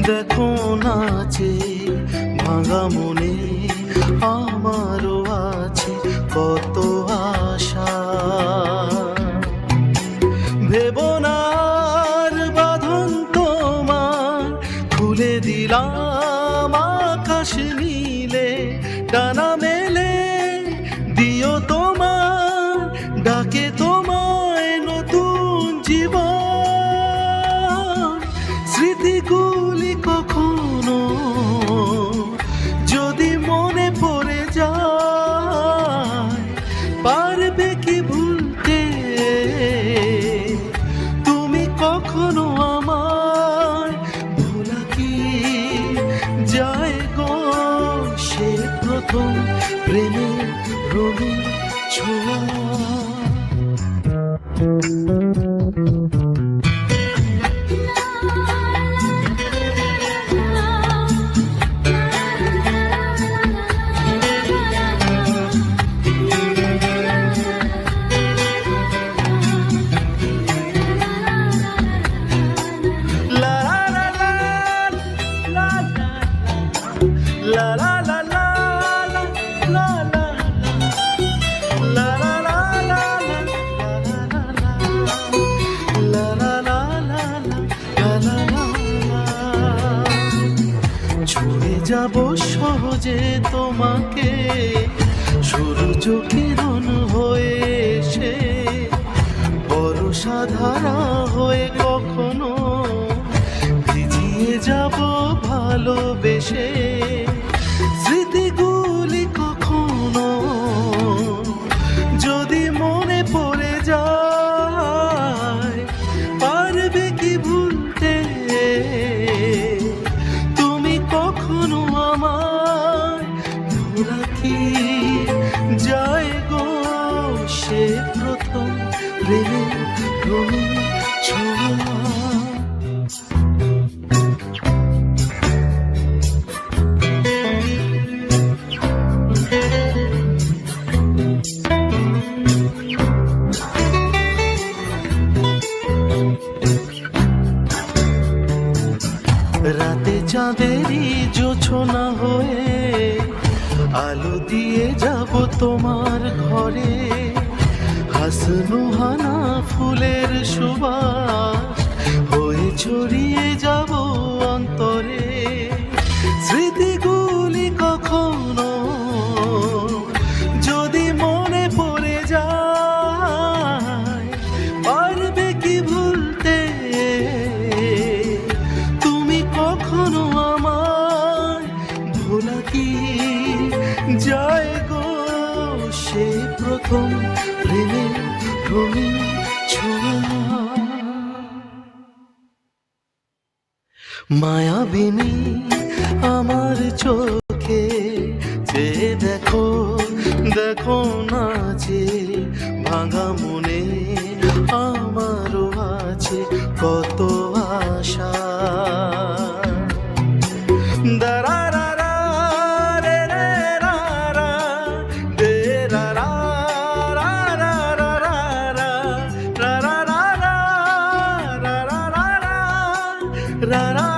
দেখো নাচে ভাঙা মনে আমারও আছে কত আশা। ভেবনার বাঁধন তোমার খুলে দিলাম আকাশ নীলে, ডানা মেলে দিও তোমার ডাকে তোমায় নতুন জীবন। স্মৃতিগুলি কখনো যদি মনে পড়ে যায়, পারবে কি ভুলতে তুমি কখনো আমায়? ভোলা কি যায় গো সে প্রথম প্রেমের রঙিন ছোঁয়া। La la la la la la la la la la la la la la la। ছুঁয়ে যাব সহজে তোমাকে সূর্য কিরণ হয়ে এসে, বর্ষা ধারা হয়ে কখনো ভিজিয়ে যাব ভালোবেসে। স্মৃতিগুলি কখনো যদি মনে পড়ে যায়, পারবে কি ভুলতে তুমি কখনো আমায়? ভোলা কি যায় গো সে প্রথম প্রেমের রঙিন ছোঁয়া। রাতে চাঁদেরই জোছনা হয়ে আলো দিয়ে যাব তোমার ঘরে, হাসনুহানা ফুলের সুবাস হয়ে ছড়িয়ে যাব অন্তরে। স্মৃতিগুলি কখনো যদি মনে পড়ে যায়, পারবে কি ভুলতে তুমি কখনো আমায়? ভোলা কি যায় গো সে প্রথম প্রেমের রঙিন ছোঁয়া। মায়াবিনী আমার চোখে চেয়ে দেখো, দেখো নাচে ভাঙা মনে আমারও আছে কত আশা। দারারা রে রে রারা দে রারা রারা রারা রারা রারা রারা রারা